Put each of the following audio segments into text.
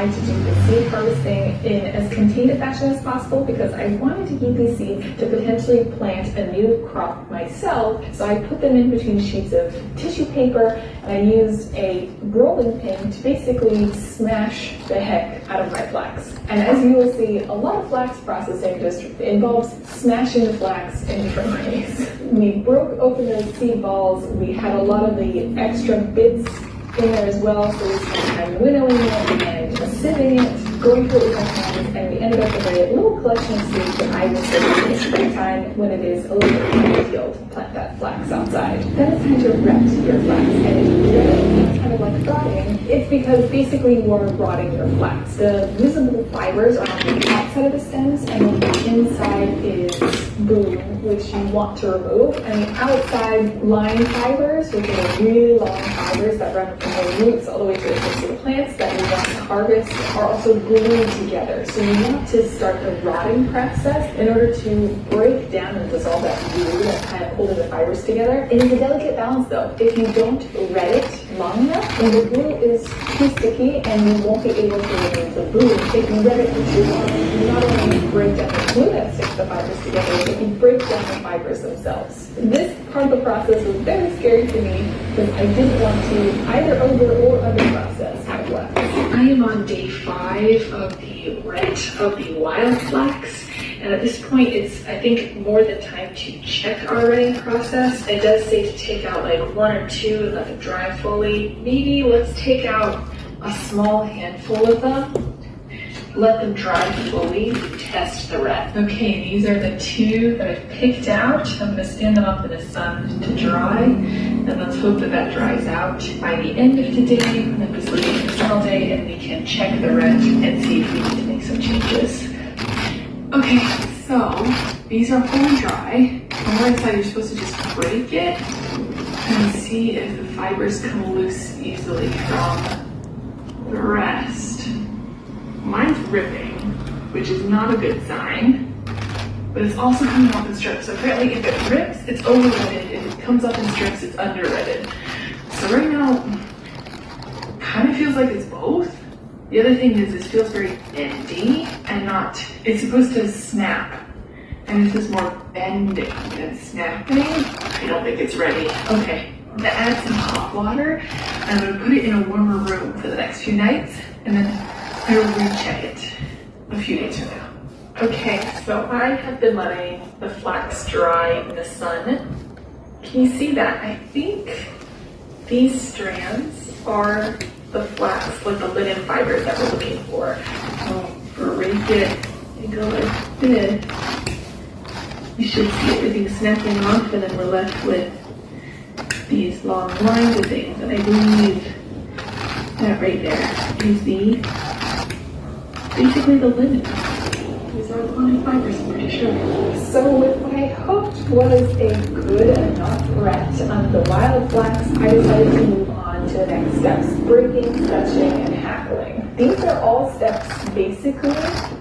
tried to do the seed harvesting in as contained a fashion as possible because I wanted to keep these seeds to potentially plant a new crop myself. So I put them in between sheets of tissue paper, and I used a rolling pin to basically smash the heck out of my flax. And as you will see, a lot of flax processing just involves smashing the flax in different ways. We broke open those seed balls. We had a lot of the extra bits in there as well, so we spent time winnowing it and sieving it, going through it with my hands, and we ended up with a little collection of seeds that I will serve in the springtime when it is a little bit more ideal to plant that flax outside. Then it's time to ret your flax, and if you ret it, it's kind of like rotting. It's because basically you are rotting your flax. The visible fibers are on the outside of the stems, and then the inside is boom, which you want to remove, and the outside line fibers, which are really long fibers that run from the roots all the way to the tips of the plants that we want to harvest, are also glued together. So you want to start the rotting process in order to break down and dissolve that glue that's kind of holding the fibers together. It is a delicate balance though. If you don't ret it long enough, then the glue is too sticky and you won't be able to remove the glue. If you ret it for too long, you not only break down the glue that sticks the fibers together, but you break down the fibers themselves. This part of the process was very scary to me because I didn't want to either over or under process my flax. I am on day 5 of the ret of the wild flax, and at this point it's, I think, more than time to check our retting process. It does say to take out like 1 or 2 and let them dry fully. Maybe let's take out a small handful of them, let them dry fully, test the ret. Okay, these are the 2 that I've picked out. I'm going to stand them up in the sun to dry, and let's hope that that dries out by the end of today. And then just leave it all day, and we can check the ret and see if we need to make some changes. Okay, so these are fully dry. On one side, you're supposed to just break it and see if the fibers come loose easily from the rest. Mine's ripping, which is not a good sign, but it's also coming off in strips. So apparently if it rips, it's over-retted. If it comes up in strips, it's under-retted. So right now, kind of feels like it's both. The other thing is this feels very bendy and not, it's supposed to snap. And this is more bending than snapping. I don't think it's ready. Okay, I'm gonna add some hot water, and I'm gonna put it in a warmer room for the next few nights, and then I will recheck it a few days from now. Okay, so I have been letting the flax dry in the sun. Can you see that? I think these strands are the flax, like the linen fibers that we're looking for. I'll break it and go like this. You should see everything snapping off, and then we're left with these long lines of things. And I believe that right there is basically the linen. These are the linen fibers, I'm pretty sure. So with what I hoped was a good enough ret on the wild flax, I decided to move on to the next steps: breaking, stretching, and hackling. These are all steps basically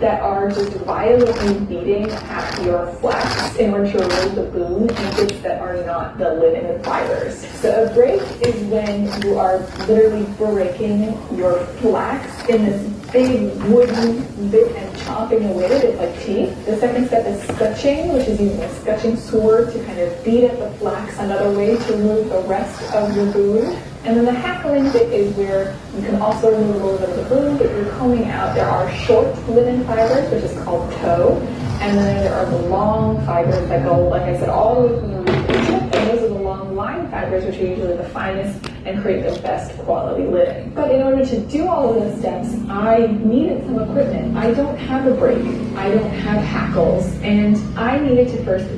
that are just violently beating at your flax in order to remove the boom and bits that are not the linen fibers. So a break is when you are literally breaking your flax in this big wooden bit and chopping away at it like teeth. The second step is scutching, which is using a scutching sword to kind of beat at the flax another way to remove the rest of your boom. And then the hackling bit is where you can also remove a little bit of the boom, but you're combing out. There are short linen fibers, which is called tow, and then there are the long fibers that go, like I said, all the way from the root to the tip, and those are the long line fibers, which are usually the finest and create the best quality linen. But in order to do all of those steps, I needed some equipment. I don't have a brake, I don't have hackles, and I needed to first